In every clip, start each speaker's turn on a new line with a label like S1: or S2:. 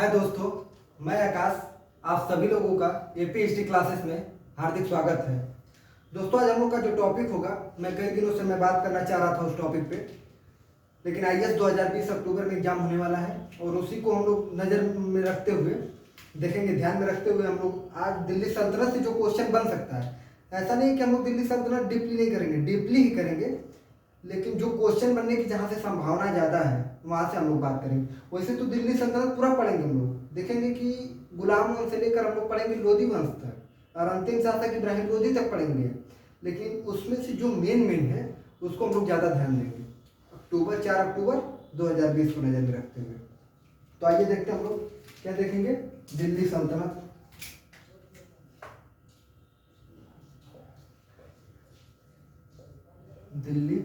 S1: हाय दोस्तों, मैं आकाश। आप सभी लोगों का एपी हिस्ट्री क्लासेस में हार्दिक स्वागत है। दोस्तों, आज हम लोग का जो टॉपिक होगा, मैं कई दिनों से मैं बात करना चाह रहा था उस टॉपिक पे, लेकिन आईएएस 2020 अक्टूबर में एग्जाम होने वाला है और उसी को हम लोग नज़र में रखते हुए देखेंगे, ध्यान में रखते हुए हम लोग आज दिल्ली सल्तनत से जो क्वेश्चन बन सकता है। ऐसा नहीं कि हम लोग दिल्ली सल्तनत डीपली नहीं करेंगे, डीपली ही करेंगे, लेकिन जो क्वेश्चन बनने की जहाँ से संभावना ज़्यादा है वहाँ से हम लोग बात करेंगे। वैसे तो दिल्ली सल्तनत पूरा पढ़ेंगे हम लोग, देखेंगे कि गुलाम वंश से लेकर हम लोग पढ़ेंगे लोधी वंश तक और अंतिम शासक इब्राहिम लोधी तक पढ़ेंगे, लेकिन उसमें से जो मेन है उसको हम लोग ज़्यादा ध्यान देंगे। 4 अक्टूबर 2020 को नज़र में रखते हुए तो आइए देखते हैं हम लोग क्या देखेंगे। दिल्ली सल्तनत, दिल्ली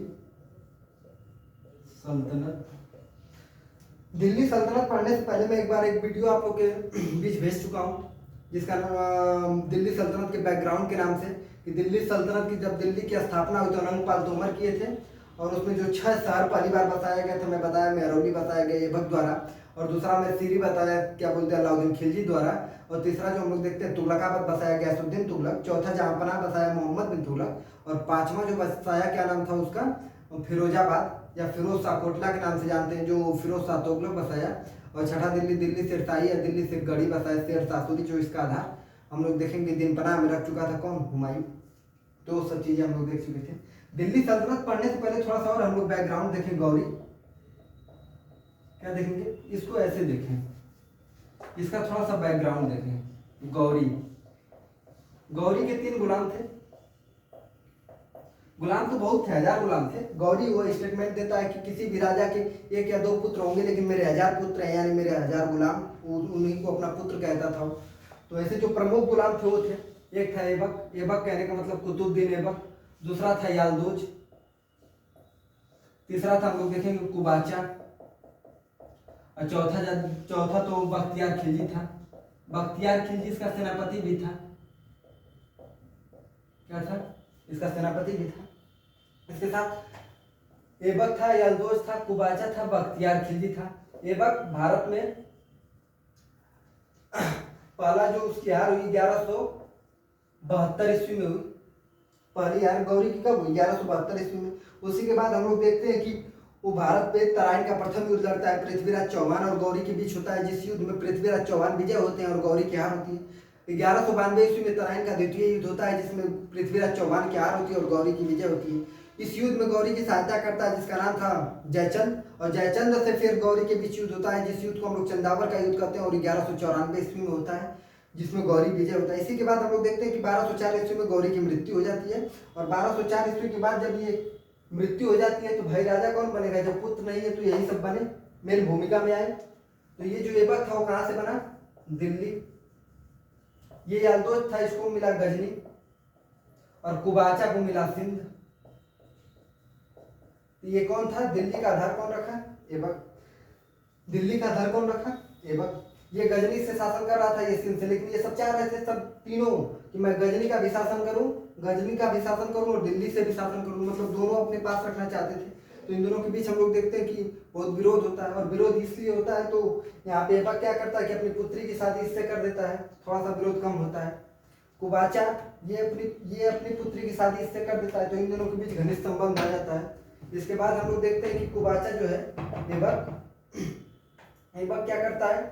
S1: सल्तनत। दिल्ली सल्तनत पढ़ने से पहले मैं एक बार एक वीडियो आप लोग के बीच भेज चुका हूँ, जिसका नाम दिल्ली सल्तनत के बैकग्राउंड के नाम से, कि दिल्ली सल्तनत की जब दिल्ली की स्थापना हुई तो अनंगपाल तोमर किए थे, और उसमें जो 6 शहर पहली बार बताया गया था, मैं बताया मेहरौली बताया गया ऐबक द्वारा, और दूसरा मैं सीरी बताया क्या बोलते हैं अलाउद्दीन खिलजी द्वारा, और तीसरा जो हम लोग देखते हैं तुगलकाबाद बसाया गयासुद्दीन तुगलक, चौथा जहांपनाह बसाया मोहम्मद बिन तुगलक, और पांचवा जो बसाया क्या नाम था उसका, फिरोजाबाद या फिरोज शाह कोटला के नाम से जानते हैं, जो फिरोज शाह तुगलक बसाया, और छठा दिल्ली शेरशाही या दिल्ली से गढ़ी बसाया शेर शाह सूरी, जो इसका आधार हम लोग देखेंगे दिन पनाह में रख चुका था कौन, हुमायूं। तो सब चीजें हम लोग देख चुके थे। दिल्ली सल्तनत पढ़ने से पहले थोड़ा सा और हम लोग बैकग्राउंड देखें। गौरी क्या देखेंगे, इसको ऐसे देखें, इसका थोड़ा सा बैकग्राउंड देखें। गौरी के 3 गुलाम थे। गुलाम तो बहुत थे, 1000 गुलाम थे। गौरी वो स्टेटमेंट देता है कि किसी भी राजा के 1 या 2 पुत्र होंगे, लेकिन मेरे 1000 पुत्र हैं, यानी मेरे 1000 गुलाम, उन्हीं को अपना पुत्र कहता था। तो ऐसे जो प्रमुख गुलाम थे वो थे, एक था ऐबक, ऐबक कहने का मतलब कुतुबुद्दीन ऐबक, दूसरा था यालदोज, तीसरा था हम लोग देखेंगे कुबाचा, और चौथा तो बख्तियार खिलजी था। बख्तियार खिलजी इसका सेनापति भी था। क्या था? इसका सेनापति भी था। इसके साथ ऐबक था, यालदोज था, कुबाचा था, बख्तियार खिलजी था। ऐबक भारत में पहला जो उसकी हार हुई 1172 ईस्वी में हुई। पहली हार गौरी की कब हुई? 1172 ईस्वी में। उसी के बाद हम लोग देखते हैं कि वो भारत पे तराइन का प्रथम युद्ध लड़ता है, पृथ्वीराज चौहान और गौरी के बीच होता है, जिस युद्ध में पृथ्वीराज चौहान विजय होते हैं और गौरी की हार होती है। 1192 ईस्वी में तराइन का द्वितीय युद्ध होता है, जिसमें पृथ्वीराज चौहान की हार होती है और गौरी की विजय होती है। इस युद्ध में गौरी की सहायता करता है जिसका नाम था जयचंद, और जयचंद से फिर गौरी के बीच युद्ध होता है, जिस युद्ध को हम लोग चंदावर का युद्ध कहते हैं, और 1194 ईस्वी में होता है, जिसमें गौरी विजय होता है। इसी के बाद हम लोग देखते हैं कि 1204 ईस्वी में गौरी की मृत्यु हो जाती है, और 1204 ईस्वी के बाद जब ये मृत्यु हो जाती है तो भाई राजा कौन बनेगा? जब पुत्र नहीं है तो यही सब बने, मेन भूमिका में आए। तो ये जो ऐबक था वो कहाँ से बना? दिल्ली। ये यालदोज था, इसको मिला गजनी, और कुबाचा को मिला सिंध। तो ये कौन था? दिल्ली का आधार कौन रखा? ऐबक। दिल्ली का आधार कौन रखा? ऐबक। ये गजनी से शासन कर रहा था, ये सिंध से, लेकिन ये सब चाह रहे थे सब तीनों कि मैं गजनी का भी शासन करूं, गजनी का भी शासन करूं और दिल्ली से भी शासन करूं, मतलब दोनों अपने पास रखना चाहते थे। तो इन दोनों के बीच हम लोग देखते हैं कि बहुत विरोध होता है, और विरोध इसलिए होता है तो यहाँ पे ऐबक क्या करता है कि अपनी पुत्री की शादी इससे कर देता है, थोड़ा सा विरोध कम होता है। कुबाचा ये अपनी पुत्री की शादी इससे कर देता है, तो इन दोनों के बीच घनिष्ठ संबंध आ जाता है। इसके बाद हम लोग देखते हैं कि कुबाचा जो है ऐबक क्या करता है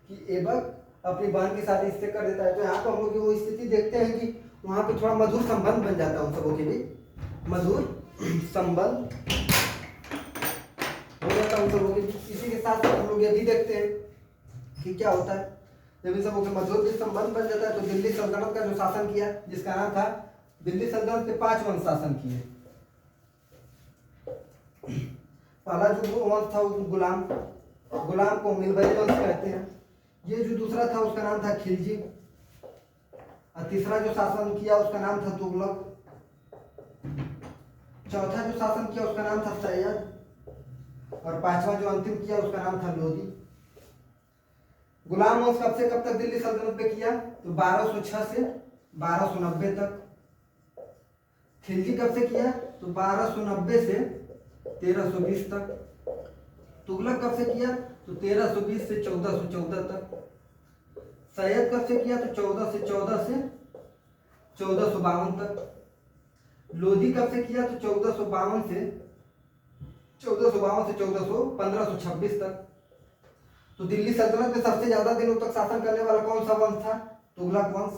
S1: कि ऐबक अपनी बहन की शादी इससे कर देता है। तो यहाँ पर हम लोग वो स्थिति देखते हैं कि वहाँ पे थोड़ा मधुर संबंध बन जाता है उन सबों के बीच, मधुर संबंध हो जाता है उन सबों के बीच। इसी के साथ हम लोग ये भी देखते हैं कि क्या होता है जब इन सबों के मधुर भी संबंध बन जाता है। तो दिल्ली सल्तनत का जो शासन किया, जिसका नाम था दिल्ली सल्तनत के 5 वंश शासन किए। पहला जो वंश था वो गुलाम को मिलबरी वंश कहते हैं। ये जो दूसरा था उसका नाम था खिलजी, और तीसरा जो शासन किया उसका नाम था तुगलक, चौथा जो शासन किया उसका नाम था सैयद, और पांचवा जो अंतिम किया उसका नाम था लोधी। गुलाम वंश कब से कब तक दिल्ली सल्तनत पे किया? तो 1206 से 1290 तक। खिलजी कब से किया? तो 1290 से 1320 तक। तुगलक कब से किया? तो 1320 से 1414 तक। सैयद कब से किया? तो 14 से 1452 तक। लोधी कब से किया? तो 1452 से 1526 तक। तो दिल्ली सल्तनत में सबसे ज्यादा दिनों तक शासन करने वाला कौन सा वंश था? तुगलक वंश।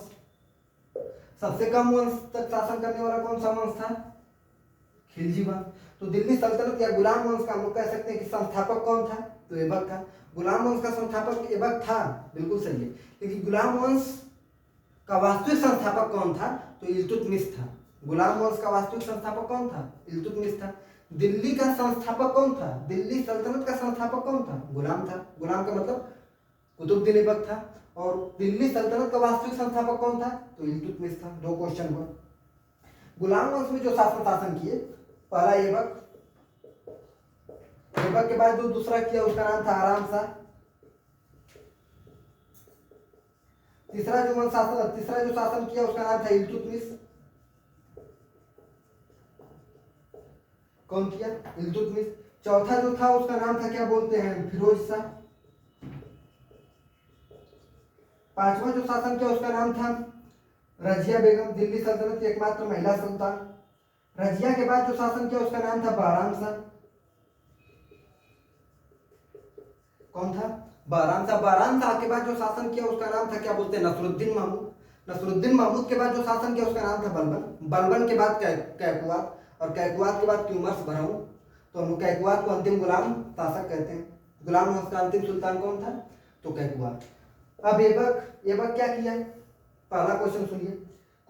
S1: सबसे कम वंश तक शासन करने वाला कौन सा वंश था? खिलजी वंश। तो दिल्ली सल्तनत या गुलाम वंश का हम लोग कह सकते हैं कि संस्थापक कौन था? तो ऐबक था। गुलाम वंश का संस्थापक ऐबक था, बिल्कुल सही है। लेकिन गुलाम वंश का वास्तविक संस्थापक कौन था? तो इल्तुतमिश था। गुलाम वंश का वास्तविक संस्थापक कौन था? इल्तुतमिश था। दिल्ली का संस्थापक कौन था? दिल्ली सल्तनत का संस्थापक कौन था? गुलाम था। गुलाम का मतलब कुतुबुद्दीन ऐबक था। और दिल्ली सल्तनत का वास्तविक संस्थापक कौन था? तो इल्तुतमिश था। 2 क्वेश्चन हुआ। गुलाम वंश में जो शासन किए, पहला ऐबक, ऐबक के बाद जो दूसरा किया उसका नाम था आराम शाह। तीसरा जो शासन किया उसका नाम था इल्तुतमिश। कौन किया? इल्तुतमिश। चौथा जो था उसका नाम था, क्या बोलते हैं, फिरोज शाह। पांचवा जो शासन किया उसका नाम था रजिया बेगम, दिल्ली सल्तनत की एकमात्र महिला सुल्तान। रजिया के बाद जो शासन किया उसका नाम था बहराम शाह। कौन था? बहराम शाह। बहराम शाह के बाद जो शासन किया उसका नाम था, क्या बोलते हैं, नसरुद्दीन महमूद। नसरुद्दीन महमूद के बाद जो शासन किया उसका नाम था बलबन। बलबन के बाद कैकुआत, और कैकुआत के बाद क्यूमर्स भराऊ। तो हम लोग कैकुआत को अंतिम गुलाम शासक कहते हैं। गुलाम वंश का अंतिम सुल्तान कौन था? तो कैकुआत। अब ऐबक क्या किया? पहला क्वेश्चन सुनिए।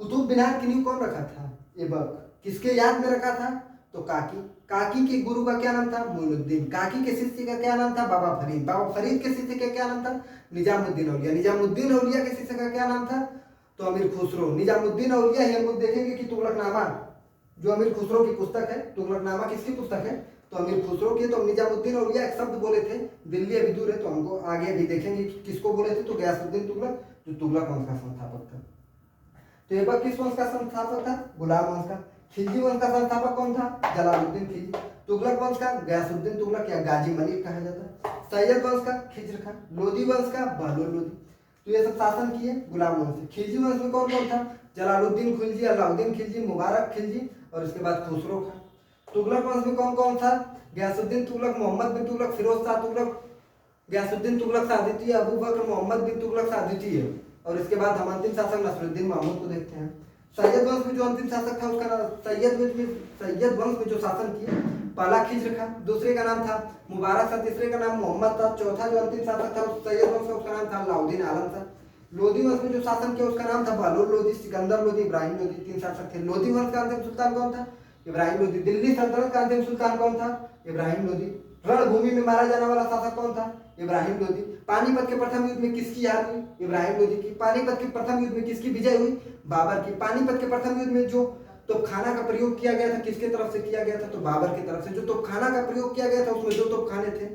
S1: कुतुब मीनार की नींव कौन रखा था? ऐबक। किसके याद में रखा था? तो काकी। काकी के गुरु का क्या नाम था? मोइनुद्दीन। काकी के शिष्य का क्या नाम था? बाबा फरीद। बाबा फरीद के शिष्य का क्या नाम था? निजामुद्दीन औलिया। निजामुद्दीन औलिया के शिष्य का क्या नाम था? तो अमीर खुसरो। निजामुद्दीन औलिया ही हम लोग देखेंगे कि तुगलकनामा, जो अमीर खुसरो की पुस्तक है, तुगलकनामा किसकी पुस्तक है? तो अमीर खुसरो की। तो निजामुद्दीन औलिया एक शब्द बोले थे, दिल्ली अभी दूर है तो हमको आगे भी देखेंगे कि किसको बोले थे। तो गयासुद्दीन तुगलक, जो तुगलक वंश का संस्थापक था। तो ऐबक किस वंश का संस्थापक था? गुलाम वंश का। खिलजी वंश का संस्थापक कौन था? जलालुद्दीन खिलजी। तुगलक वंश का गयासुद्दीन तुगलक या गाजी मलिक कहा जाता है। सैयद वंश का खिज्र खान। लोधी वंश का बहलोल लोधी। तो ये सब शासन किए गुलाम वंश से। खिलजी वंश में कौन कौन था? जलालुद्दीन खिलजी, अलाउद्दीन खिलजी, मुबारक खिलजी, और इसके बाद खुसरो खान। तुगलक वंश में कौन कौन था? गयासुद्दीन तुगलक, मोहम्मद बिन तुगलक, फिरोज शाह तुगलक, गयासुद्दीन तुगलक शाह द्वितीय, अबू बकर मोहम्मद बिन तुगलक शाह द्वितीय, और इसके बाद हम अंतिम शासक नसरुद्दीन महमूद को देखते हैं। सैयद वंश में जो अंतिम शासक था उसका नाम, सैयद वंश में जो शासन किया, पहला खिज्र खान, दूसरे का नाम था मुबारक शाह, तीसरे का नाम मोहम्मद था, चौथा जो अंतिम शासक था सैयद वंश का उसका नाम था अलाउद्दीन आलम शाह। लोधी वंश में जो शासन किया उसका नाम था बहलोल लोधी, सिकंदर लोधी, इब्राहिम लोधी। 3 शासक थे। लोधी वंश का अंतिम सुल्तान कौन था? इब्राहिम लोधी। दिल्ली सल्तनत का अंतिम सुल्तान कौन था? इब्राहिम लोधी। रणभूमि में मारा जाने वाला शासक कौन था? इब्राहिम लोधी। पानीपत के प्रथम युद्ध में किसकी हार हुई? इब्राहिम लोधी की। पानीपत के प्रथम युद्ध में किसकी विजय हुई? बाबर की। पानीपत के प्रथम युद्ध में जो तोपखाना का प्रयोग किया गया था किसके तरफ से किया गया था? तो बाबर की तरफ से। जो तोपखाना का प्रयोग किया गया था उसमें 2 तोपखाने थे,